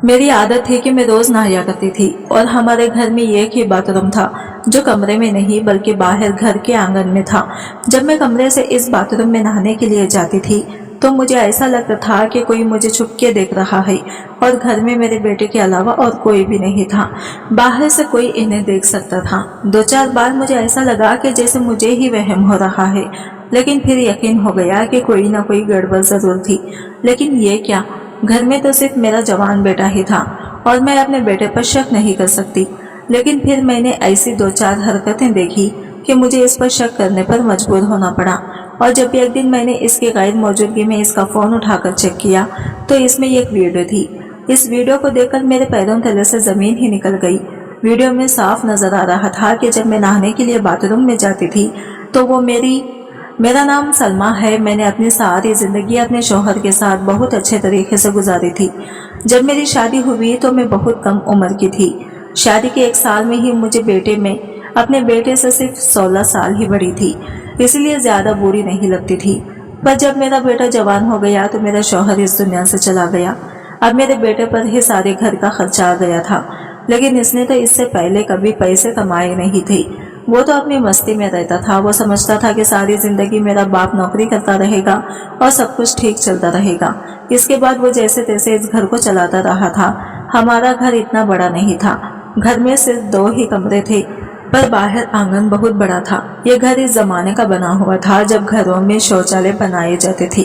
मेरी आदत थी कि मैं रोज नहाया करती थी और हमारे घर में एक ही बाथरूम था जो कमरे में नहीं बल्कि बाहर घर के आंगन में था। जब मैं कमरे से इस बाथरूम में नहाने के लिए जाती थी तो मुझे ऐसा लगता था कि कोई मुझे छुप के देख रहा है और घर में मेरे बेटे के अलावा और कोई भी नहीं था। बाहर से कोई इन्हें देख सकता था। 2-4 बार मुझे ऐसा लगा कि जैसे मुझे ही वहम हो रहा है, लेकिन फिर यकीन हो गया कि कोई ना कोई गड़बड़ जरूर थी। लेकिन ये क्या, घर में तो सिर्फ मेरा जवान बेटा ही था और मैं अपने बेटे पर शक नहीं कर सकती। लेकिन फिर मैंने ऐसी 2-4 हरकतें देखी कि मुझे इस पर शक करने पर मजबूर होना पड़ा। और जब एक दिन मैंने इसकी गैर मौजूदगी में इसका फोन उठाकर चेक किया तो इसमें एक वीडियो थी। इस वीडियो को देखकर मेरे पैरों तले से जमीन ही निकल गई। वीडियो में साफ नजर आ रहा था कि जब मैं नहाने के लिए बाथरूम में जाती थी तो वो मेरा नाम सलमा है। मैंने अपनी सारी जिंदगी अपने शौहर के साथ बहुत अच्छे तरीके से गुजारी थी। जब मेरी शादी हुई तो मैं बहुत कम उम्र की थी। शादी के 1 साल में ही मुझे अपने बेटे से सिर्फ 16 साल ही बड़ी थी, इसलिए ज्यादा बुरी नहीं लगती थी। पर जब मेरा बेटा जवान हो गया तो मेरा शौहर इस दुनिया से चला गया। अब मेरे बेटे पर ही सारे घर का खर्चा आ गया था। लेकिन इसने तो इससे पहले कभी पैसे कमाए नहीं थे। वो तो अपनी मस्ती में रहता था। वो समझता था कि सारी जिंदगी मेरा बाप नौकरी करता रहेगा और सब कुछ ठीक चलता रहेगा। इसके बाद वो जैसे तैसे इस घर को चलाता रहा था। हमारा घर इतना बड़ा नहीं था। घर में सिर्फ 2 ही कमरे थे, पर बाहर आंगन बहुत बड़ा था। ये घर इस जमाने का बना हुआ था जब घरों में शौचालय बनाए जाते थे।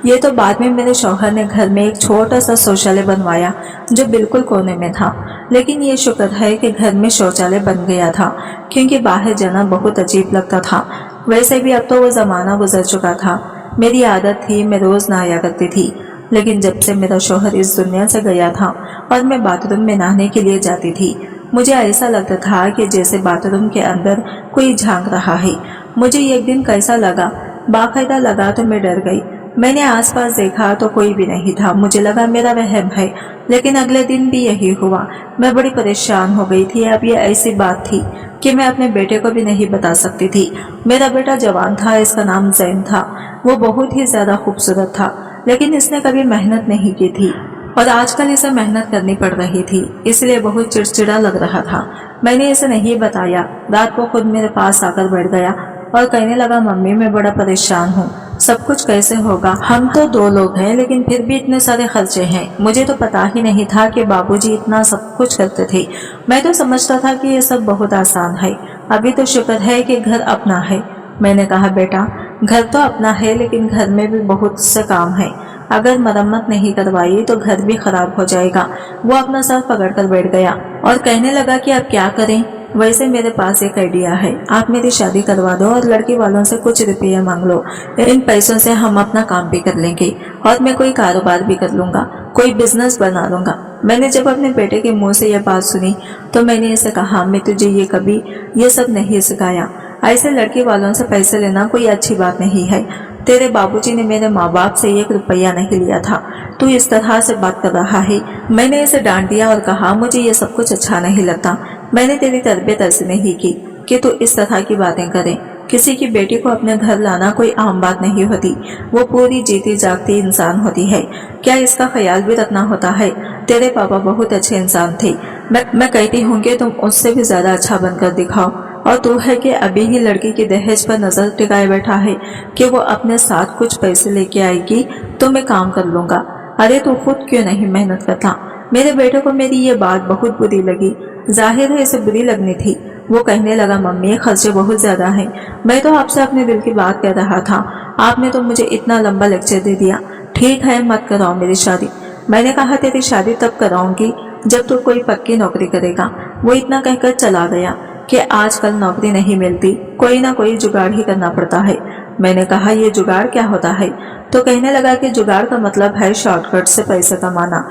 ये तो बाद में मेरे शौहर ने घर में एक छोटा सा शौचालय बनवाया जो बिल्कुल कोने में था। लेकिन ये शुक्र है कि घर में शौचालय बन गया था, क्योंकि बाहर जाना बहुत अजीब लगता था। वैसे भी अब तो वो जमाना गुजर चुका था। मेरी आदत थी, मैं रोज नहाया करती थी। लेकिन जब से मेरा शौहर इस दुनिया से गया था और मैं बाथरूम में नहाने के लिए जाती थी, मुझे ऐसा लगता था कि जैसे बाथरूम के अंदर कोई झांक रहा है। मुझे एक दिन कैसा लगा, बाकायदा लगा तो मैं डर गई। मैंने आसपास देखा तो कोई भी नहीं था। मुझे लगा मेरा वहम है, लेकिन अगले दिन भी यही हुआ। मैं बड़ी परेशान हो गई थी। अब ये ऐसी बात थी कि मैं अपने बेटे को भी नहीं बता सकती थी। मेरा बेटा जवान था, इसका नाम जैन था। वो बहुत ही ज्यादा खूबसूरत था, लेकिन इसने कभी मेहनत नहीं की थी और आजकल इसे मेहनत करनी पड़ रही थी, इसलिए बहुत चिड़चिड़ा लग रहा था। मैंने इसे नहीं बताया। रात को खुद मेरे पास आकर बैठ गया और कहने लगा, मम्मी मैं बड़ा परेशान हूँ, सब कुछ कैसे होगा। हम तो 2 लोग हैं, लेकिन फिर भी इतने सारे खर्चे हैं। मुझे तो पता ही नहीं था कि बाबूजी इतना सब कुछ करते थे। मैं तो समझता था कि ये सब बहुत आसान है। अभी तो शुक्र है कि घर अपना है। मैंने कहा, बेटा घर तो अपना है, लेकिन घर में भी बहुत से काम है। अगर मरम्मत नहीं करवाई तो घर भी खराब हो जाएगा। वो अपना सर पकड़कर बैठ गया और कहने लगा कि अब क्या करें। वैसे मेरे पास एक आइडिया है, आप मेरी शादी करवा दो और लड़की वालों से कुछ रुपये मांग लो। इन पैसों से हम अपना काम भी कर लेंगे और मैं कोई कारोबार भी कर लूंगा, कोई बिजनेस बना लूंगा। मैंने जब अपने बेटे के मुंह से यह बात सुनी तो मैंने इसे कहा, मैं तुझे ये सब नहीं सिखाया। ऐसे लड़की वालों से पैसे लेना कोई अच्छी बात नहीं है। तेरे बाबूजी ने मेरे माँ बाप से 1 रुपया नहीं लिया था। तू इस तरह से बात कर रहा है। मैंने इसे डांट दिया और कहा, मुझे ये सब कुछ अच्छा नहीं लगता। मैंने तेरी तरबियत ऐसी नहीं की कि तू इस तरह की बातें करे। किसी की बेटी को अपने घर लाना कोई आम बात नहीं होती। वो पूरी जीती जागती इंसान होती है। क्या इसका ख्याल भी रखना होता है। तेरे पापा बहुत अच्छे इंसान थे। मैं कहती हूँ कि तुम उससे भी ज्यादा अच्छा बनकर दिखाओ। और तू है कि अभी ही लड़की की दहेज पर नजर टिकाए बैठा है कि वो अपने साथ कुछ पैसे लेके आएगी तो मैं काम कर लूंगा। अरे तू खुद क्यों नहीं मेहनत करता। मेरे बेटे को मेरी ये बात बहुत बुरी लगी। जाहिर है इसे बुरी लगनी थी। वो कहने लगा, मम्मी खर्चे बहुत ज्यादा हैं। मैं तो आपसे अपने दिल की बात कह रहा था, आपने तो मुझे इतना लंबा लेक्चर दे दिया। ठीक है, मत कराओ मेरी शादी। मैंने कहा, तेरी शादी तब कराऊंगी जब तू कोई पक्की नौकरी करेगा। वो इतना कहकर चला गया कि आजकल नौकरी नहीं मिलती, कोई ना कोई जुगाड़ ही करना पड़ता है। मैंने कहा, ये जुगाड़ क्या होता है। तो कहने लगा कि जुगाड़ का मतलब है शॉर्टकट से पैसे कमाना।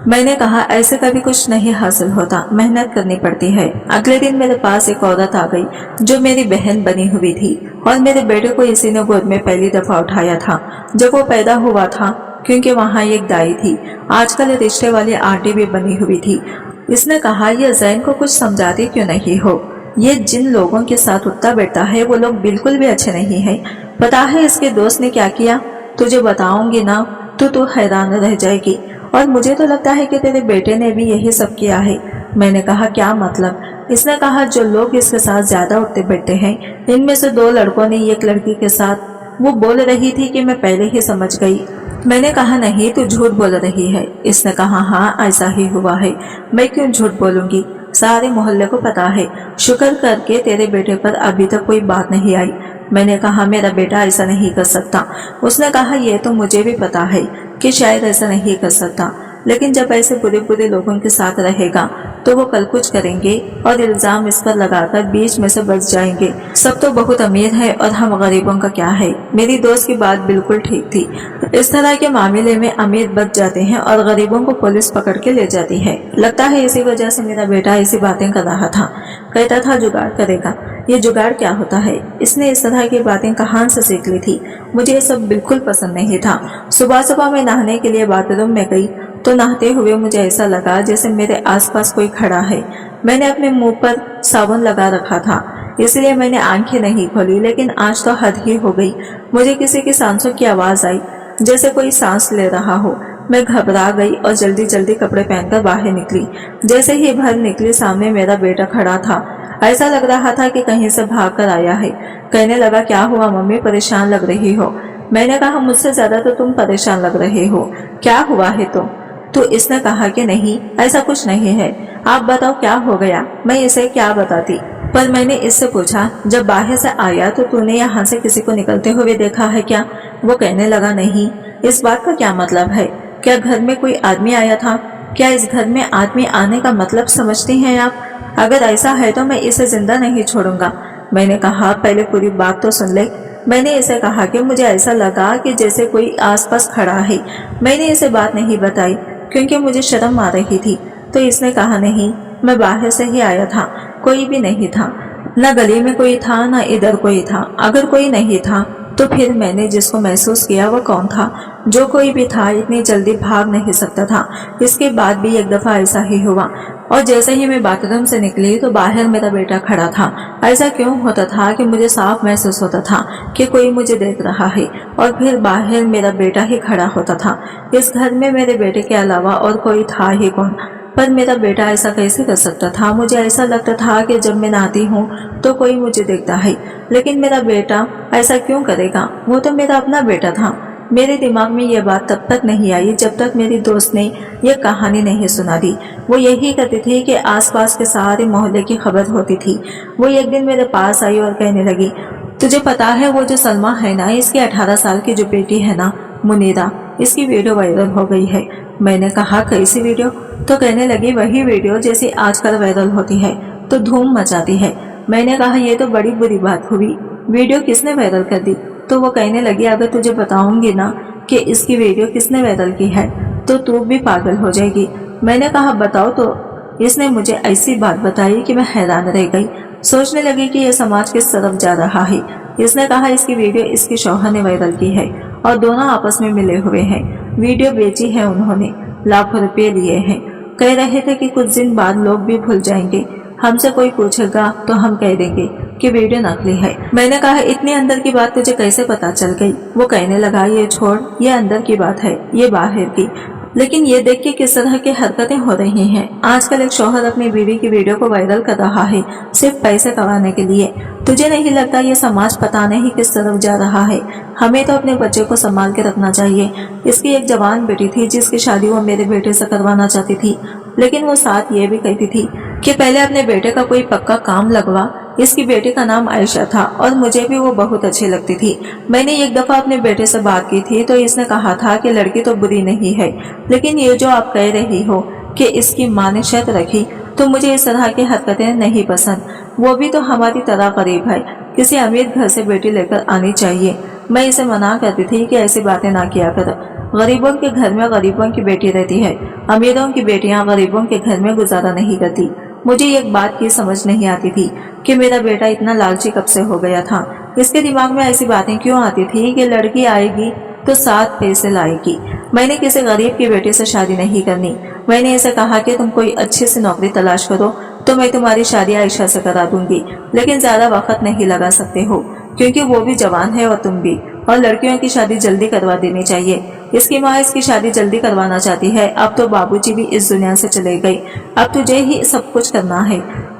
मैंने कहा, ऐसे कभी कुछ नहीं हासिल होता, मेहनत करनी पड़ती है। अगले दिन मेरे पास एक औरत आ गई जो मेरी बहन बनी हुई थी और मेरे बेटे को इसी ने गोद में पहली दफा उठाया था जब वो पैदा हुआ था, क्योंकि वहाँ एक दाई थी। आजकल रिश्ते वाली आंटी भी बनी हुई थी। इसने कहा, ये जैन को कुछ समझाती क्यों नहीं हो। ये जिन लोगों के साथ उठता बैठता है वो लोग बिल्कुल भी अच्छे नहीं है। पता है इसके दोस्त ने क्या किया, तुझे बताऊंगी ना तो तू हैरान रह जाएगी। और मुझे तो लगता है कि तेरे बेटे ने भी यही सब किया है। मैंने कहा क्या मतलब? इसने कहा जो लोग इसके साथ ज्यादा उठते बैठते हैं, इनमें से 2 लड़कों ने एक लड़की के साथ। वो बोल रही थी कि मैं पहले ही समझ गई। मैंने कहा नहीं, तू झूठ बोल रही है। इसने कहा हाँ ऐसा ही हुआ है। मैं क्यों झूठ बोलूंगी, सारे मोहल्ले को पता है। शुक्र करके तेरे बेटे पर अभी तक कोई बात नहीं आई। मैंने कहा मेरा बेटा ऐसा नहीं कर सकता। उसने कहा ये तो मुझे भी पता है कि शायद ऐसा नहीं कर सकता, लेकिन जब ऐसे बुरे बुरे लोगों के साथ रहेगा तो वो कल कुछ करेंगे और इल्जाम इस पर लगाकर बीच में से बच जाएंगे। सब तो बहुत अमीर है और हम गरीबों का क्या है। मेरी दोस्त की बात बिल्कुल ठीक थी। इस तरह के मामले में अमीर बच जाते हैं और गरीबों को पुलिस पकड़ के ले जाती है। लगता है इसी वजह से मेरा बेटा ऐसी बातें कर रहा था। कहता था जुगाड़ करेगा। ये जुगाड़ क्या होता है? इसने इस तरह की बातें कहाँ से सीख ली थी? मुझे ये सब बिल्कुल पसंद नहीं था। सुबह सुबह मैं नहाने के लिए बाथरूम में गई तो नहाते हुए मुझे ऐसा लगा जैसे मेरे आसपास कोई खड़ा है। मैंने अपने मुंह पर साबुन लगा रखा था, इसलिए मैंने आंखें नहीं खोली, लेकिन आज तो हद ही हो गई। मुझे किसी की सांसों की आवाज आई, जैसे कोई सांस ले रहा हो। मैं घबरा गई और जल्दी जल्दी कपड़े पहनकर बाहर निकली। जैसे ही बाहर निकली सामने मेरा बेटा खड़ा था। ऐसा लग रहा था कि कहीं से भाग कर आया है। कहने लगा क्या हुआ मम्मी, परेशान लग रही हो? मैंने कहा मुझसे ज्यादा तो तुम परेशान लग रहे हो। क्या हुआ है तो इसने कहा कि नहीं ऐसा कुछ नहीं है, आप बताओ क्या हो गया। मैं इसे क्या बताती, पर मैंने इससे पूछा जब बाहर से आया तो तूने यहाँ से किसी को निकलते हुए देखा है क्या? वो कहने लगा नहीं। इस बात का क्या मतलब है? क्या घर में कोई आदमी आया था? क्या इस घर में आदमी आने का मतलब समझती हैं आप? अगर ऐसा है तो मैं इसे जिंदा नहीं छोड़ूंगा। मैंने कहा पहले पूरी बात तो सुन ले। मैंने इसे कहा कि मुझे ऐसा लगा कि जैसे कोई आसपास खड़ा है। मैंने इसे बात नहीं बताई क्योंकि मुझे शर्म आ रही थी। तो इसने कहा नहीं, मैं बाहर से ही आया था, कोई भी नहीं था। न गली में कोई था न इधर कोई था। अगर कोई नहीं था तो फिर मैंने जिसको महसूस किया वो कौन था? जो कोई भी था इतनी जल्दी भाग नहीं सकता था। इसके बाद भी एक दफा ऐसा ही हुआ और जैसे ही मैं बाथरूम से निकली तो बाहर मेरा बेटा खड़ा था। ऐसा क्यों होता था कि मुझे साफ महसूस होता था कि कोई मुझे देख रहा है और फिर बाहर मेरा बेटा ही खड़ा होता था। इस घर में मेरे बेटे के अलावा और कोई था ही कौन? पर मेरा बेटा ऐसा कैसे कर सकता था? मुझे ऐसा लगता था कि जब मैं नहाती हूँ तो कोई मुझे देखता है, लेकिन मेरा बेटा ऐसा क्यों करेगा? वो तो मेरा अपना बेटा था। मेरे दिमाग में ये बात तब तक नहीं आई जब तक मेरी दोस्त ने ये कहानी नहीं सुना दी। वो यही कहती थी कि आसपास के सारे मोहल्ले की खबर होती थी। वो एक दिन मेरे पास आई और कहने लगी तुझे पता है वो जो सलमा है ना, इसकी 18 साल की जो बेटी है ना मुनीरा, इसकी वीडियो वायरल हो गई है। मैंने कहा कैसी वीडियो? तो कहने लगी वही वीडियो जैसी आजकल वायरल होती है तो धूम मचाती है। मैंने कहा ये तो बड़ी बुरी बात हुई, वीडियो किसने वायरल कर दी? तो वो कहने लगी अगर तुझे बताऊंगी ना कि इसकी वीडियो किसने वायरल की है तो तू भी पागल हो जाएगी। मैंने कहा बताओ। तो इसने मुझे ऐसी बात बताई कि मैं हैरान रह गई। सोचने लगी कि यह समाज किस तरफ जा रहा है। इसने कहा इसकी वीडियो इसके शौहर ने वायरल की है और दोनों आपस में मिले हुए हैं। वीडियो बेची है उन्होंने, लाखों रुपए लिए हैं। कह रहे थे कि कुछ दिन बाद लोग भी भूल जाएंगे, हमसे कोई पूछेगा तो हम कह देंगे कि वीडियो नकली है। मैंने कहा इतनी अंदर की बात तुझे कैसे पता चल गई? वो कहने लगा ये छोड़, ये अंदर की बात है, ये बाहर की। लेकिन ये देख के किस तरह की हरकतें हो रही हैं। आजकल एक शौहर अपनी बीवी की वीडियो को वायरल कर रहा है सिर्फ पैसे कमाने के लिए। तुझे नहीं लगता ये समाज पता नहीं किस तरफ जा रहा है? हमें तो अपने बच्चे को संभाल के रखना चाहिए। इसकी एक जवान बेटी थी जिसकी शादी वो मेरे बेटे से करवाना चाहती थी, लेकिन वो साथ ये भी कहती थी कि पहले अपने बेटे का कोई पक्का काम लगवा। इसकी बेटी का नाम आयशा था और मुझे भी वो बहुत अच्छी लगती थी। मैंने एक दफा अपने बेटे से बात की थी तो इसने कहा था कि लड़की तो बुरी नहीं है, लेकिन ये जो आप कह रही हो कि इसकी माँ ने शर्त रखी तो मुझे इस तरह की हरकतें नहीं पसंद। वो भी तो हमारी तरह गरीब है, किसी अमीर घर से बेटी लेकर आनी चाहिए। मैं इसे मना करती थी कि ऐसी बातें ना किया कर। गरीबों के घर में गरीबों की बेटी रहती है, अमीरों की बेटियां गरीबों के घर में गुजारा नहीं करती। मुझे एक बात की समझ नहीं आती थी कि मेरा बेटा इतना लालची कब से हो गया था। इसके दिमाग में ऐसी बातें क्यों आती थी कि लड़की आएगी तो 7 पैसे लाएगी। मैंने किसी गरीब की बेटी से शादी नहीं करनी। मैंने इसे कहा कि तुम कोई अच्छी सी नौकरी तलाश करो तो मैं तुम्हारी शादी आयशा से करा दूंगी, लेकिन ज्यादा वक्त नहीं लगा सकते हो क्योंकि वो भी जवान है और तुम भी, और लड़कियों की शादी जल्दी करवा देनी चाहिए। इसकी माँ इसकी शादी जल्दी करवाना चाहती है। अब तो बाबूजी भी इस दुनिया से चले गए, अब तुझे ही सब कुछ करना है।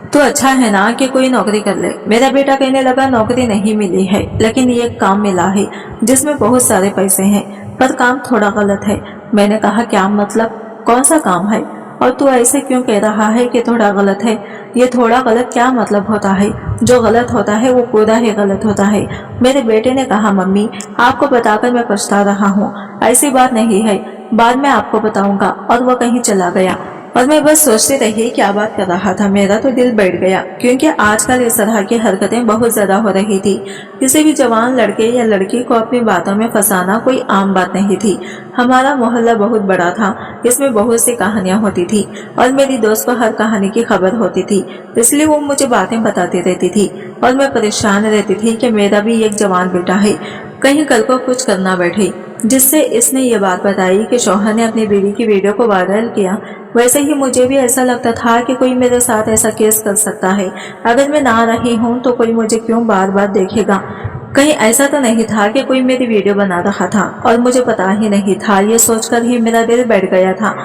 तो अच्छा है ना कि कोई नौकरी कर ले। मेरा बेटा कहने लगा नौकरी नहीं मिली है, लेकिन ये काम मिला है जिसमें बहुत सारे पैसे हैं, पर काम थोड़ा गलत है। मैंने कहा क्या मतलब, कौन सा काम है, और तू ऐसे क्यों कह रहा है कि थोड़ा गलत है? ये थोड़ा गलत क्या मतलब होता है? जो गलत होता है वो पूरा ही गलत होता है। मेरे बेटे ने कहा मम्मी आपको बताकर मैं पछता रहा हूँ, ऐसी बात नहीं है, बाद में आपको बताऊंगा। और वो कहीं चला गया और मैं बस सोचती रही क्या बात कर रहा था। मेरा तो दिल बैठ गया, क्योंकि आजकल इस तरह की हरकतें बहुत ज्यादा हो रही थी। किसी भी जवान लड़के या लड़की को अपनी बातों में फंसाना कोई आम बात नहीं थी। हमारा मोहल्ला बहुत बड़ा था, इसमें बहुत सी कहानियां होती थी और मेरी दोस्त को हर कहानी की खबर होती थी, इसलिए वो मुझे बातें बताती रहती थी और मैं परेशान रहती थी कि मेरा भी एक जवान बेटा है, कहीं कल को कुछ करना बैठे। जिससे इसने ये बात बताई कि शौहर ने अपनी बीवी की वीडियो को वायरल किया। वैसे ही मुझे भी ऐसा लगता था कि कोई मेरे साथ ऐसा केस कर सकता है। अगर मैं ना रही हूँ तो कोई मुझे क्यों बार बार देखेगा? कहीं ऐसा तो नहीं था कि कोई मेरी वीडियो बना रहा था और मुझे पता ही नहीं था। ये सोचकर ही मेरा दिल बैठ गया था।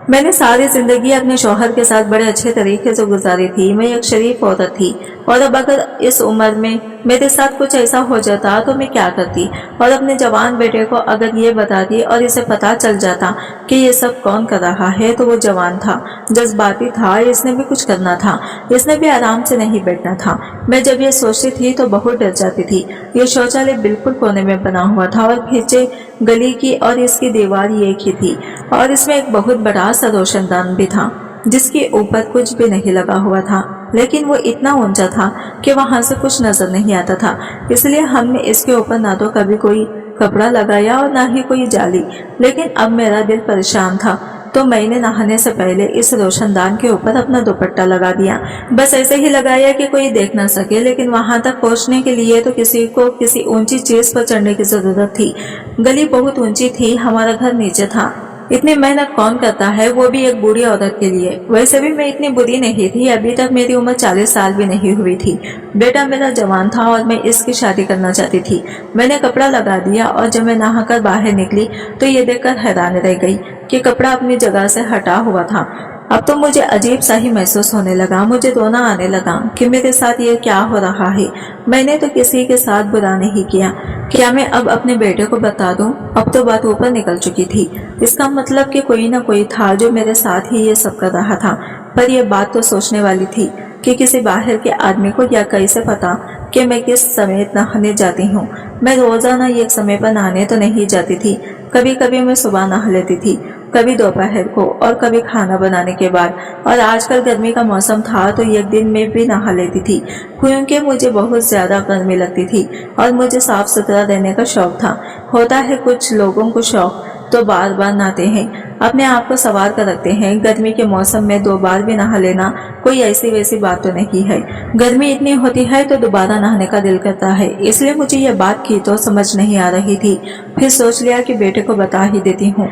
मैंने सारी जिंदगी अपने शौहर के साथ बड़े अच्छे तरीके से गुजारी थी। मैं एक शरीफ औरत थी और अब अगर इस उम्र में मेरे साथ कुछ ऐसा हो जाता तो मैं क्या करती? और अपने जवान बेटे को अगर ये बताती और इसे पता चल जाता कि ये सब कौन कर रहा है, तो वो जवान था, जज्बाती था, इसने भी कुछ करना था, इसने भी आराम से नहीं बैठना था। मैं जब ये सोचती थी तो बहुत डर जाती थी। ये शौचालय बिल्कुल कोने में बना हुआ था और पीछे गली की और इसकी दीवार एक ही थी और इसमें एक बहुत बड़ा सा रोशनदान भी था जिसके ऊपर कुछ भी नहीं लगा हुआ था, लेकिन वो इतना ऊंचा था कि वहां से कुछ नजर नहीं आता था। इसलिए हमने इसके ऊपर ना तो कभी कोई कपड़ा लगाया और ना ही कोई जाली। लेकिन अब मेरा दिल परेशान था तो मैंने नहाने से पहले इस रोशनदान के ऊपर अपना दुपट्टा लगा दिया। बस ऐसे ही लगाया कि कोई देख ना सके, लेकिन वहां तक पहुंचने के लिए तो किसी को किसी ऊंची चीज पर चढ़ने की जरूरत थी। गली बहुत ऊंची थी, हमारा घर नीचे था। इतनी मेहनत कौन करता है, वो भी एक बूढ़ी औरत के लिए। वैसे भी मैं इतनी बुरी नहीं थी, अभी तक मेरी उम्र 40 साल भी नहीं हुई थी। बेटा मेरा जवान था और मैं इसकी शादी करना चाहती थी। मैंने कपड़ा लगा दिया और जब मैं नहाकर बाहर निकली तो ये देखकर हैरान रह गई कि कपड़ा अपनी जगह से हटा हुआ था। अब तो मुझे अजीब सा ही महसूस होने लगा, मुझे रोना आने लगा कि मेरे साथ ये क्या हो रहा है। मैंने तो किसी के साथ बुरा नहीं किया, क्या मैं अब अपने बेटे को बता दूं? अब तो बात ऊपर निकल चुकी थी। इसका मतलब कि कोई ना कोई था जो मेरे साथ ही ये सब कर रहा था। पर यह बात तो सोचने वाली थी कि किसी बाहर के आदमी को या कैसे पता कि मैं किस समय नहाने जाती हूँ। मैं रोजाना एक समय पर नहाने तो नहीं जाती थी। कभी कभी मैं सुबह नहा लेती थी, कभी दोपहर को और कभी खाना बनाने के बाद। और आजकल गर्मी का मौसम था तो एक दिन में भी नहा लेती थी, क्योंकि मुझे बहुत ज्यादा गर्मी लगती थी और मुझे साफ सुथरा रहने का शौक था। होता है कुछ लोगों को शौक तो बार बार नहाते हैं, अपने आप को संवार कर रखते हैं। गर्मी के मौसम में 2 बार भी नहा लेना कोई ऐसी वैसी बात तो नहीं है। गर्मी इतनी होती है तो दोबारा नहाने का दिल करता है। इसलिए मुझे यह बात की तो समझ नहीं आ रही थी। फिर सोच लिया कि बेटे को बता ही देती हूँ।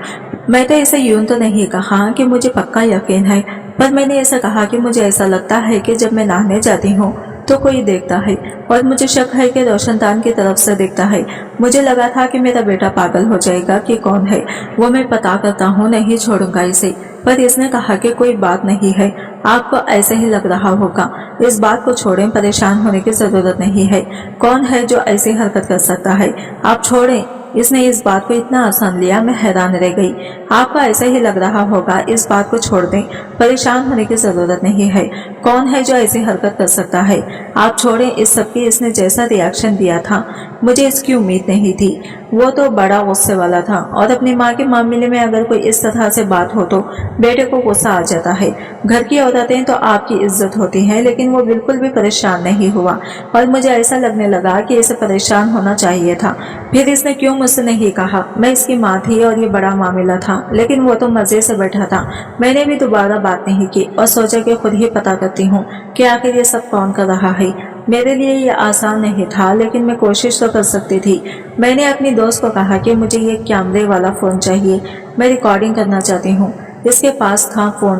मैं तो इसे यूं तो नहीं कहा कि मुझे पक्का यकीन है, पर मैंने ऐसा कहा कि मुझे ऐसा लगता है कि जब मैं नहाने जाती हूँ तो कोई देखता है और मुझे शक है कि रोशनदान की तरफ से देखता है। मुझे लगा था कि मेरा बेटा पागल हो जाएगा कि कौन है वो, मैं पता करता हूँ, नहीं छोड़ूंगा इसे। पर इसने कहा कि कोई बात नहीं है, आपको ऐसे ही लग रहा होगा, इस बात को छोड़ें, परेशान होने की जरूरत नहीं है। कौन है जो ऐसी हरकत कर सकता है, आप छोड़ें। इसने इस बात को इतना आसान लिया, मैं हैरान रह गई। आपको ऐसा ही लग रहा होगा, इस बात को छोड़ दें, परेशान होने की जरूरत नहीं है। कौन है जो ऐसी हरकत कर सकता है, आप छोड़ें। इस सब की इसने जैसा रिएक्शन दिया था मुझे इसकी उम्मीद नहीं थी। वो तो बड़ा गुस्से वाला था और अपनी माँ के मामले में अगर कोई इस तरह से बात हो तो बेटे को गुस्सा आ जाता है। घर की औरतें तो आपकी इज्जत होती हैं, लेकिन वो बिल्कुल भी परेशान नहीं हुआ और मुझे ऐसा लगने लगा कि इसे परेशान होना चाहिए था। फिर इसने क्यों मुझसे नहीं कहा? मैं इसकी माँ थी और ये बड़ा मामला था, लेकिन वो तो मजे से बैठा था। मैंने भी दोबारा बात नहीं की और सोचा कि खुद ही पता करती हूँ कि आखिर ये सब कौन कर रहा है। मेरे लिए ये आसान नहीं था, लेकिन मैं कोशिश तो कर सकती थी। मैंने अपनी दोस्त को कहा कि मुझे ये कैमरे वाला फोन चाहिए, मैं रिकॉर्डिंग करना चाहती हूँ। इसके पास था फोन,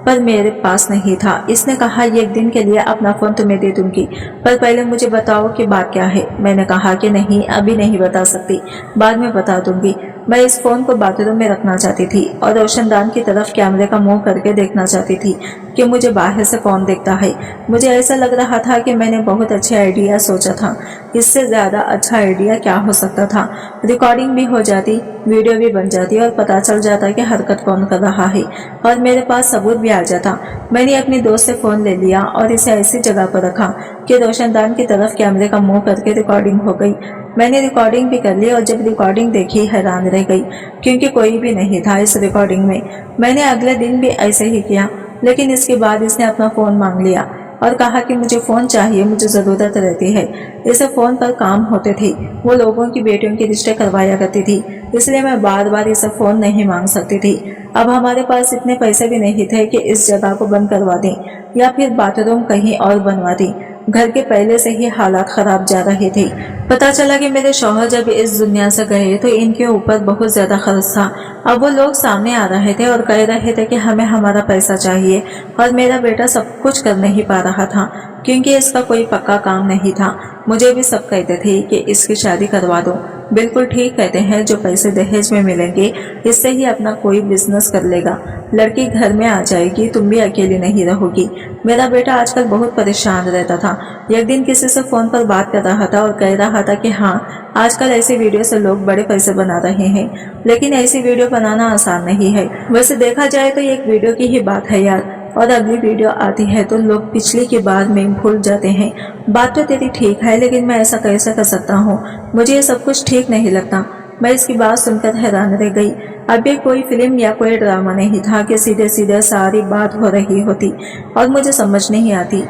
पर मेरे पास नहीं था। इसने कहा एक दिन के लिए अपना फोन तुम्हें दे दूंगी, पर पहले मुझे बताओ कि बात क्या है। मैंने कहा कि नहीं, अभी नहीं बता सकती, बाद में बता दूंगी। मैं इस फोन को बाथरूम में रखना चाहती थी और रोशनदान की तरफ कैमरे का मुंह करके देखना चाहती थी कि मुझे बाहर से कौन देखता है। मुझे ऐसा लग रहा था कि मैंने बहुत अच्छे आइडिया सोचा था। इससे ज्यादा अच्छा आइडिया क्या हो सकता था। रिकॉर्डिंग भी हो जाती, वीडियो भी बन जाती और पता चल जाता कि हरकत कौन कर रहा है और मेरे पास सबूत भी आ जाता। मैंने अपनी दोस्त से फोन ले लिया और इसे ऐसी जगह पर रखा कि रोशनदान की तरफ कैमरे का मुंह करके रिकॉर्डिंग हो गई। मैंने रिकॉर्डिंग भी कर ली और जब रिकॉर्डिंग देखी हैरान रह गई क्योंकि कोई भी नहीं था इस रिकॉर्डिंग में। मैंने अगले दिन भी ऐसे ही किया, लेकिन इसके बाद इसने अपना फोन मांग लिया और कहा कि मुझे फोन चाहिए, मुझे जरूरत रहती है। इसे फोन पर काम होते थे, वो लोगों की बेटियों के रिश्ते करवाया करती थी, इसलिए मैं बार बार इसे फोन नहीं मांग सकती थी। अब हमारे पास इतने पैसे भी नहीं थे कि इस जगह को बंद करवा दें या फिर बाथरूम कहीं और बनवा दें। घर के पहले से ही हालात खराब जा रहे थे। पता चला कि मेरे शौहर जब इस दुनिया से गए तो इनके ऊपर बहुत ज्यादा खर्च था। अब वो लोग सामने आ रहे थे और कह रहे थे कि हमें हमारा पैसा चाहिए और मेरा बेटा सब कुछ कर नहीं पा रहा था क्योंकि इसका कोई पक्का काम नहीं था। मुझे भी सब कहते थे कि इसकी शादी करवा दो। बिल्कुल ठीक कहते हैं, जो पैसे दहेज में मिलेंगे इससे ही अपना कोई बिजनेस कर लेगा। लड़की घर में आ जाएगी, तुम भी अकेली नहीं रहोगी। मेरा बेटा आजकल बहुत परेशान रहता था। एक दिन किसी से फोन पर बात कर रहा था और कह रहा था कि हाँ, आजकल ऐसी वीडियो से लोग बड़े पैसे बना रहे हैं, लेकिन ऐसी वीडियो बनाना आसान नहीं है। वैसे देखा जाए तो एक वीडियो की ही बात है यार, और अगली वीडियो आती है तो लोग पिछली के बाद में भूल जाते हैं। बात तो तेरी ठीक है, लेकिन मैं ऐसा कैसे कर सकता हूँ? मुझे ये सब कुछ ठीक नहीं लगता। मैं इसकी बात सुनकर हैरान रह गई। अब ये कोई फिल्म या कोई ड्रामा नहीं था कि सीधे सीधे सारी बात हो रही होती और मुझे समझ नहीं आती।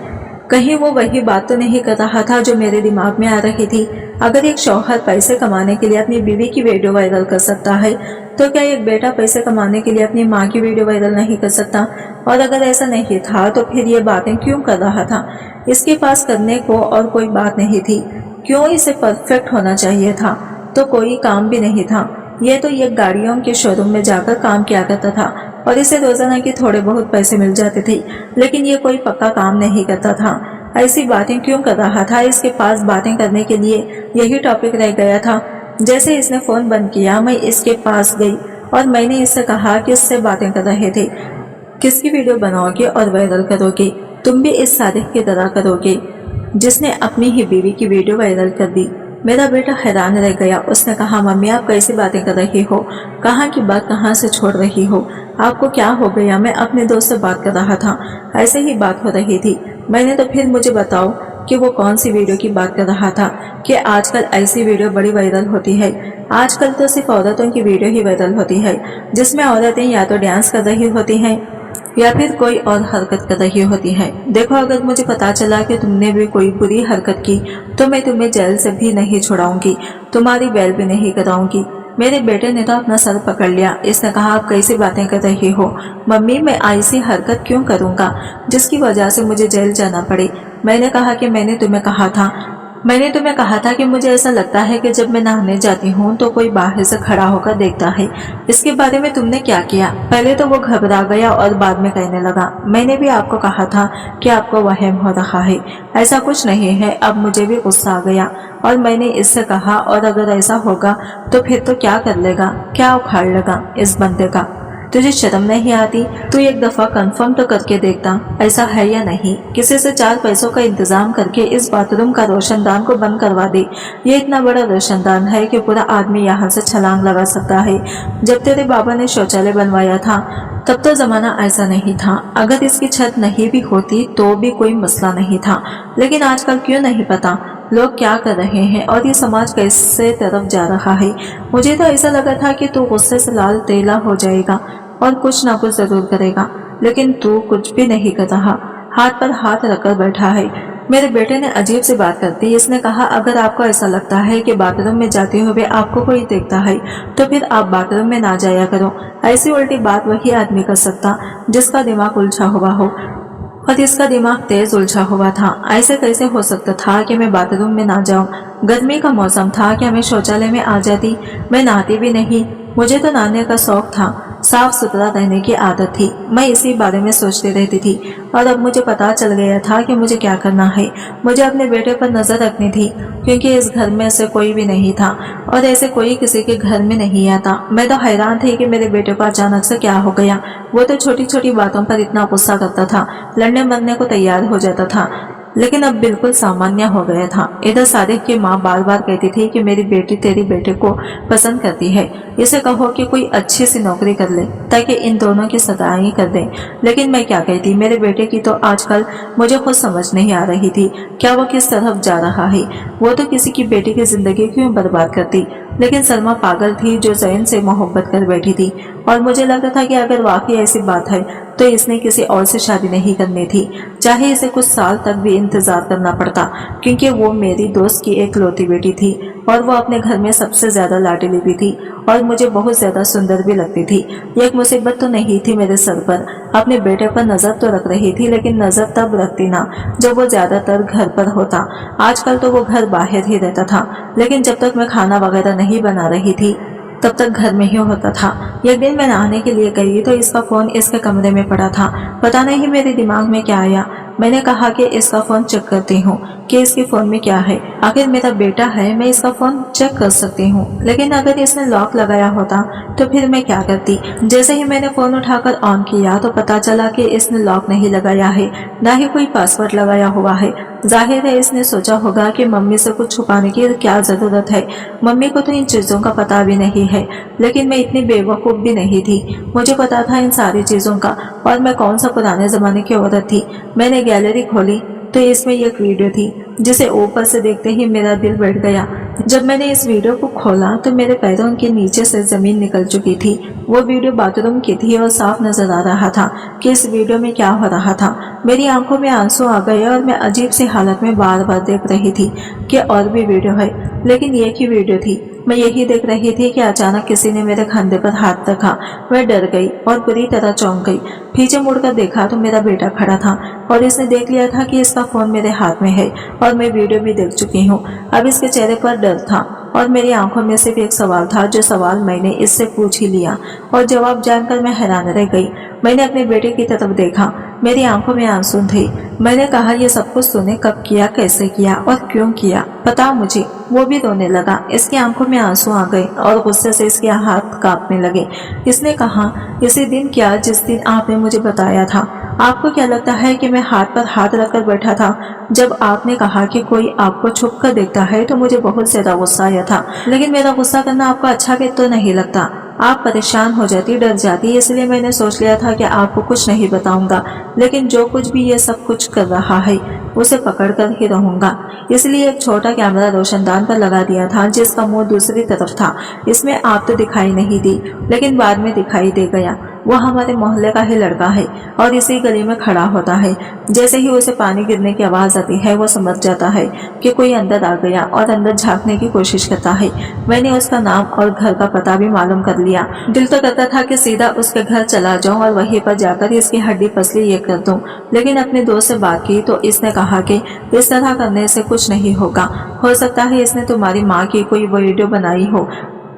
कहीं वो वही बात तो नहीं कर रहा था जो मेरे दिमाग में आ रही थी। अगर एक शौहर पैसे कमाने के लिए अपनी बीवी की वीडियो वायरल कर सकता है तो क्या एक बेटा पैसे कमाने के लिए अपनी माँ की वीडियो वायरल नहीं कर सकता? और अगर ऐसा नहीं था तो फिर ये बातें क्यों कर रहा था? इसके पास करने को और कोई बात नहीं थी। क्यों इसे परफेक्ट होना चाहिए था? तो कोई काम भी नहीं था। ये तो एक गाड़ियों के शोरूम में जाकर काम किया करता था और इसे रोजाना के थोड़े बहुत पैसे मिल जाते थे, लेकिन ये कोई पक्का काम नहीं करता था। ऐसी बातें क्यों कर रहा था? इसके पास बातें करने के लिए यही टॉपिक रह गया था। जैसे इसने फोन बंद किया, मैं इसके पास गई और मैंने इससे कहा कि इससे बातें कर रहे थे, किसकी वीडियो बनाओगे और वायरल करोगे? तुम भी इस सादिक की तरह करोगे जिसने अपनी ही बीवी की वीडियो वायरल कर दी। मेरा बेटा हैरान रह गया। उसने कहा, मम्मी आप कैसी बातें कर रही हो? कहाँ की बात कहाँ से छोड़ रही हो? आपको क्या हो गया? मैं अपने दोस्त से बात कर रहा था, ऐसे ही बात हो रही थी। मैंने तो फिर मुझे बताओ कि वो कौन सी वीडियो की बात कर रहा था कि आजकल ऐसी वीडियो बड़ी वायरल होती है। आजकल तो सिर्फ औरतों की वीडियो ही वायरल होती है जिसमें औरतें या तो डांस कर रही होती हैं या फिर कोई और हरकत कर रही होती है। देखो, अगर मुझे पता चला कि तुमने भी कोई बुरी हरकत की तो मैं तुम्हें जेल से भी नहीं छुड़ाऊंगी, तुम्हारी बेल भी नहीं कराऊंगी। मेरे बेटे ने तो अपना सर पकड़ लिया। इसने कहा, आप कैसी बातें कर रही हो मम्मी? मैं ऐसी हरकत क्यों करूंगा जिसकी वजह से मुझे जेल जाना पड़े? मैंने कहा कि मैंने तुम्हें कहा था कि मुझे ऐसा लगता है कि जब मैं नहाने जाती हूँ तो कोई बाहर से खड़ा होकर देखता है। इसके बारे में तुमने क्या किया? पहले तो वो घबरा गया और बाद में कहने लगा, मैंने भी आपको कहा था कि आपको वहम हो रहा है, ऐसा कुछ नहीं है। अब मुझे भी गुस्सा आ गया और मैंने इससे कहा, और अगर ऐसा होगा तो फिर तो क्या कर लेगा, क्या उखाड़ लेगा इस बंदे का? तुझे शर्म नहीं आती? तू एक दफा कंफर्म तो करके देखता ऐसा है या नहीं। किसी से 4 पैसों का इंतजाम करके इस बाथरूम का रोशनदान को बंद करवा दे। ये इतना बड़ा रोशनदान है कि पूरा आदमी यहाँ से छलांग लगा सकता है। जब तेरे बाबा ने शौचालय बनवाया था तब तो जमाना ऐसा नहीं था। अगर इसकी छत नहीं भी होती तो भी कोई मसला नहीं था, लेकिन आजकल क्यों नहीं पता लोग क्या कर रहे हैं और ये समाज कैसे तरफ जा रहा है। मुझे तो ऐसा लगा था कि तू गुस्से से लाल तेला हो जाएगा और कुछ ना कुछ जरूर करेगा, लेकिन तू कुछ भी नहीं कर रहा, हाथ पर हाथ रखकर बैठा है। मेरे बेटे ने अजीब सी बात कर दी। इसने कहा, अगर आपको ऐसा लगता है कि बाथरूम में जाते हुए आपको कोई देखता है तो फिर आप बाथरूम में ना जाया करो। ऐसी उल्टी बात वही आदमी कर सकता जिसका दिमाग उलझा हुआ हो, और इसका दिमाग तेज उलझा हुआ था। ऐसे कैसे हो सकता था कि मैं बाथरूम में ना जाऊं? गर्मी का मौसम था, क्या मैं शौचालय में आ जाती? मैं नहाती भी नहीं, मुझे तो नहाने का शौक था, साफ सुथरा रहने की आदत थी। मैं इसी बारे में सोचती रहती थी और अब मुझे पता चल गया था कि मुझे क्या करना है। मुझे अपने बेटे पर नजर रखनी थी क्योंकि इस घर में ऐसे कोई भी नहीं था और ऐसे कोई किसी के घर में नहीं आता। मैं तो हैरान थी कि मेरे बेटे को अचानक से क्या हो गया। वो तो छोटी छोटी बातों पर इतना गुस्सा करता था, लड़ने मरने को तैयार हो जाता था, लेकिन अब बिल्कुल सामान्य हो गया था। इधर सादिक की माँ बार बार कहती थी कि मेरी बेटी तेरी बेटे को पसंद करती है, इसे कहो कि कोई अच्छी सी नौकरी कर ले ताकि इन दोनों की सगाई कर दे। लेकिन मैं क्या कहती, मेरे बेटे की तो आजकल मुझे खुद समझ नहीं आ रही थी क्या वो किस तरफ जा रहा है। वो तो किसी की बेटी की जिंदगी क्यों बर्बाद करती। लेकिन सलमा पागल थी जो जैन से मोहब्बत कर बैठी थी और मुझे लगता था कि अगर वाकई ऐसी बात है तो इसने किसी और से शादी नहीं करनी थी, चाहे इसे कुछ साल तक भी इंतजार करना पड़ता, क्योंकि वो मेरी दोस्त की एकलौती बेटी थी और वो अपने घर में सबसे ज्यादा लाडली भी थी और मुझे बहुत ज्यादा सुंदर भी लगती थी। एक मुसीबत तो नहीं थी मेरे सर पर, अपने बेटे पर नजर तो रख रही थी, लेकिन नजर तब रखती ना जब वो ज्यादातर घर पर होता। आजकल तो वो घर बाहर ही रहता था, लेकिन जब तक मैं खाना वगैरह नहीं बना रही थी तब तक घर में ही होता था। एक दिन मैं नहाने के लिए गई तो इसका फोन इसके कमरे में पड़ा था। पता नहीं मेरे दिमाग में क्या आया, मैंने कहा कि इसका फोन चेक करती हूँ कि इसके फोन में क्या है। आखिर मेरा बेटा है, मैं इसका फोन चेक कर सकती हूँ, लेकिन अगर इसने लॉक लगाया होता तो फिर मैं क्या करती। जैसे ही मैंने फोन उठाकर ऑन किया तो पता चला कि इसने लॉक नहीं लगाया है, न ही कोई पासवर्ड लगाया हुआ है। जाहिर है इसने सोचा होगा कि मम्मी से कुछ छुपाने की क्या जरूरत है, मम्मी को तो इन चीजों का पता भी नहीं है। लेकिन मैं इतनी बेवकूफ भी नहीं थी, मुझे पता था इन सारी चीजों का और मैं कौन सा पुराने जमाने की औरत थी। मैंने गैलरी खोली तो इसमें एक वीडियो थी जिसे ऊपर से देखते ही मेरा दिल बैठ गया। जब मैंने इस वीडियो को खोला तो मेरे पैरों के नीचे से जमीन निकल चुकी थी। वो वीडियो बाथरूम की थी और साफ नजर आ रहा था कि इस वीडियो में क्या हो रहा था। मेरी आंखों में आंसू आ गए और मैं अजीब सी हालत में बार बार देख रही थी कि और भी वीडियो है, लेकिन एक ही वीडियो थी। मैं यही देख रही थी कि अचानक किसी ने मेरे कंधे पर हाथ रखा। मैं डर गई और बुरी तरह चौंक गई। पीछे मुड़कर देखा तो मेरा बेटा खड़ा था और इसने देख लिया था कि इसका फोन मेरे हाथ में है और मैं वीडियो भी देख चुकी हूँ। अब इसके चेहरे पर डर था और मेरी आंखों में सिर्फ एक सवाल था, जो सवाल मैंने इससे पूछ ही लिया और जवाब जानकर मैं हैरान रह गई। मैंने अपने बेटे की तरफ देखा, मेरी आंखों में आंसू थे। मैंने कहा, ये सब कुछ तूने कब किया, कैसे किया और क्यों किया, बता मुझे। वो भी रोने लगा, इसकी आंखों में आंसू आ गए और गुस्से से इसके हाथ कांपने लगे। इसने कहा, इसी दिन क्या जिस दिन आपने मुझे बताया था। आपको क्या लगता है कि मैं हाथ पर हाथ रखकर बैठा था? जब आपने कहा कि कोई आपको छुप कर देखता है तो मुझे बहुत ज्यादा गुस्सा आया था, लेकिन मेरा गुस्सा करना आपको अच्छा भी तो नहीं लगता। आप परेशान हो जाती, डर जाती, इसलिए मैंने सोच लिया था कि आपको कुछ नहीं बताऊंगा, लेकिन जो कुछ भी ये सब कुछ कर रहा है उसे पकड़ कर ही रहूंगा। इसलिए एक छोटा कैमरा रोशनदान पर लगा दिया था जिसका मुंह दूसरी तरफ था। इसमें आप तो दिखाई नहीं दी, लेकिन बाद में दिखाई दे गया। वो हमारे मोहल्ले का ही लड़का है और इसी गली में खड़ा होता है। जैसे ही उसे पानी गिरने की आवाज आती है वो समझ जाता है कि कोई अंदर आ गया और अंदर झांकने की कोशिश करता है। मैंने उसका नाम और घर का पता भी मालूम कर लिया। दिल तो करता था कि सीधा उसके घर चला जाऊं और वहीं पर जाकर इसकी हड्डी पसली ये कर दूं, लेकिन अपने दोस्त से बात की तो इसने कहा कि इस तरह करने से कुछ नहीं होगा। हो सकता है इसने तुम्हारी माँ की कोई वीडियो बनाई हो,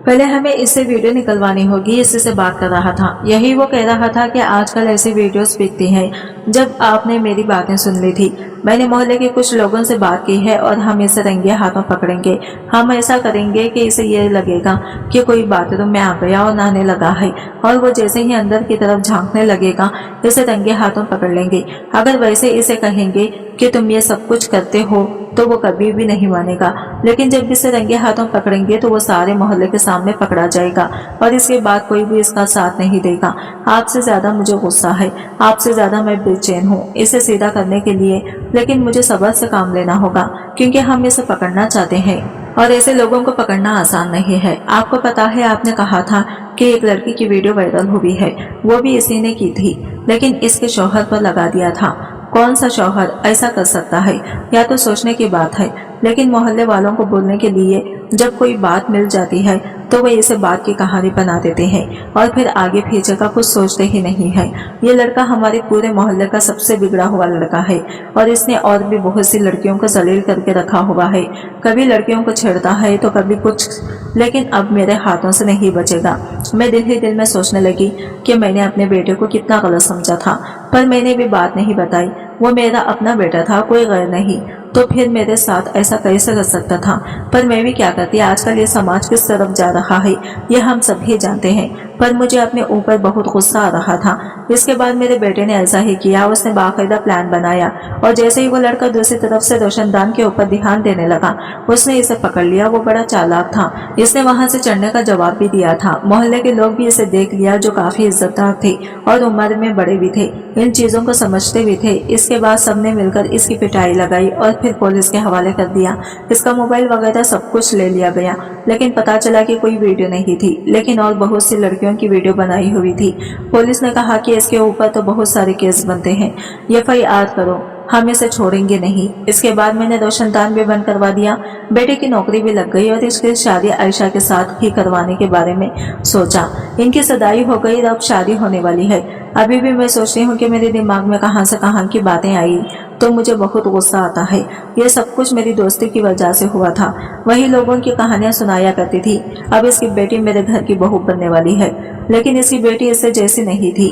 पहले हमें इससे वीडियो निकलवानी होगी। इसी से बात कर रहा था। यही वो कह रहा था कि आजकल ऐसी वीडियोस बिकती हैं। जब आपने मेरी बातें सुन ली थी, मैंने मोहल्ले के कुछ लोगों से बात की है और हम इसे रंगे हाथों पकड़ेंगे। हम ऐसा करेंगे कि इसे ये लगेगा कि कोई बाथरूम में आ गया और नहाने लगा है और वो जैसे ही अंदर की तरफ झांकने लगेगा इसे रंगे हाथों पकड़ लेंगे। अगर वैसे इसे कहेंगे कि तुम ये सब कुछ करते हो तो वो कभी भी नहीं मानेगा, लेकिन जब इसे रंगे हाथों पकड़ेंगे तो वो सारे मोहल्ले के सामने पकड़ा जाएगा और इसके बाद कोई भी इसका साथ नहीं देगा। आपसे ज्यादा मुझे गुस्सा है, आपसे ज्यादा मैं बेचैन हूँ इसे सीधा करने के लिए, लेकिन मुझे सब्र से काम लेना होगा क्योंकि हम इसे पकड़ना चाहते हैं और ऐसे लोगों को पकड़ना आसान नहीं है। आपको पता है, आपने कहा था कि एक लड़की की वीडियो वायरल हुई है, वो भी इसी ने की थी, लेकिन इसके शौहर पर लगा दिया था। कौन सा शौहर ऐसा कर सकता है? या तो सोचने की बात है। लेकिन मोहल्ले वालों को बोलने के लिए जब कोई बात मिल जाती है तो वे इसे बात की कहानी बना देते हैं और फिर आगे पीछे का कुछ सोचते ही नहीं है। ये लड़का हमारे पूरे मोहल्ले का सबसे बिगड़ा हुआ लड़का है और इसने और भी बहुत सी लड़कियों को जलील करके रखा हुआ है। कभी लड़कियों को छेड़ता है तो कभी कुछ, लेकिन अब मेरे हाथों से नहीं बचेगा। मैं दिल ही दिल में सोचने लगी कि मैंने अपने बेटे को कितना गलत समझा था, पर मैंने भी बात नहीं बताई। वो मेरा अपना बेटा था, कोई गैर नहीं, तो फिर मेरे साथ ऐसा कैसे कर सकता था। पर मैं भी क्या करती, आजकल ये समाज किस तरफ जा रहा है ये हम सभी जानते हैं। पर मुझे अपने ऊपर बहुत गुस्सा आ रहा था। इसके बाद मेरे बेटे ने ऐसा ही किया। उसने बाकायदा प्लान बनाया और जैसे ही वो लड़का दूसरी तरफ से रोशनदान के ऊपर ध्यान देने लगा, उसने इसे पकड़ लिया। वो बड़ा चालाक था, इसने वहां से चढ़ने का जवाब भी दिया था। मोहल्ले के लोग भी इसे देख लिया, जो काफी इज्जतदार थे और उम्र में बड़े भी थे, इन चीजों को समझते भी थे। इसके बाद सबने मिलकर इसकी पिटाई लगाई और फिर पुलिस के हवाले कर दिया। इसका मोबाइल वगैरह सब कुछ ले लिया गया, लेकिन पता चला कि कोई वीडियो नहीं थी, लेकिन और बहुत सी लड़कियों की वीडियो बनाई हुई थी। पुलिस ने कहा कि इसके ऊपर तो बहुत सारे केस बनते हैं, FIR करो, हम इसे छोड़ेंगे नहीं। इसके बाद मैंने रोशनदान भी बंद करवा दिया। बेटे की नौकरी भी लग गई और इसकी शादी आयशा के साथ ही करवाने के बारे में सोचा। इनकी सगाई हो गई, अब शादी होने वाली है। अभी भी मैं सोचती हूँ कि मेरे दिमाग में कहां से कहां की बातें आई तो मुझे बहुत गुस्सा आता है। ये सब कुछ मेरी दोस्ती की वजह से हुआ था। वही लोगों की कहानियां सुनाया करती थी। अब इसकी बेटी मेरे घर की बहू बनने वाली है, लेकिन इसकी बेटी इससे जैसी नहीं थी।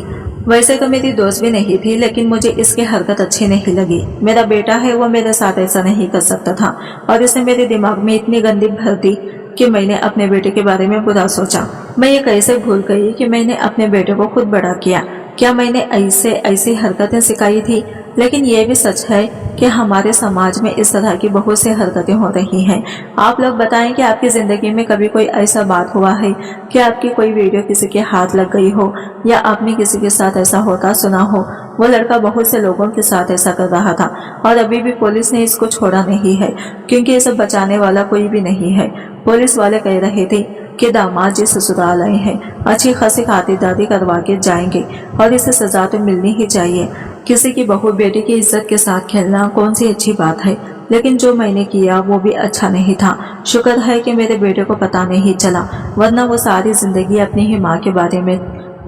वैसे तो मेरी दोस्त भी नहीं थी, लेकिन मुझे इसकी हरकत अच्छी नहीं लगी। मेरा बेटा है, वो मेरे साथ ऐसा नहीं कर सकता था और इसने मेरे दिमाग में इतनी गंदी भर दी कि मैंने अपने बेटे के बारे में बुरा सोचा। मैं ये कैसे भूल गई कि मैंने अपने बेटे को खुद बड़ा किया। क्या मैंने ऐसी हरकतें सिखाई थी? लेकिन ये भी सच है कि हमारे समाज में इस तरह की बहुत सी हरकतें हो रही हैं। आप लोग बताएं कि आपकी जिंदगी में कभी कोई ऐसा बात हुआ है कि आपकी कोई वीडियो किसी के हाथ लग गई हो या आपने किसी के साथ ऐसा होता सुना हो। वो लड़का बहुत से लोगों के साथ ऐसा कर रहा था और अभी भी पुलिस ने इसको छोड़ा नहीं है, क्योंकि इसे बचाने वाला कोई भी नहीं है। पुलिस वाले कह रहे थे कि दामाद जी ससुराल आए हैं, अच्छी खासी खातिरदारी करवा के जाएंगे और इसे सजा तो मिलनी ही चाहिए। किसी की बहू बेटी की इज्जत के साथ खेलना कौन सी अच्छी बात है, लेकिन जो मैंने किया वो भी अच्छा नहीं था। शुक्र है कि मेरे बेटे को पता नहीं चला, वरना वो सारी जिंदगी अपनी ही माँ के बारे में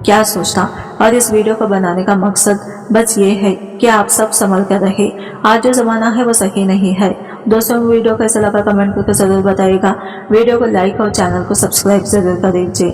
क्या सोचता। और इस वीडियो को बनाने का मकसद बस ये है कि आप सब संभल कर रहे। आज जो जमाना है वो सही नहीं है। दोस्तों, वीडियो कैसा लगा कमेंट करके जरूर बताइएगा। वीडियो को लाइक और चैनल को सब्सक्राइब जरूर कर दीजिए।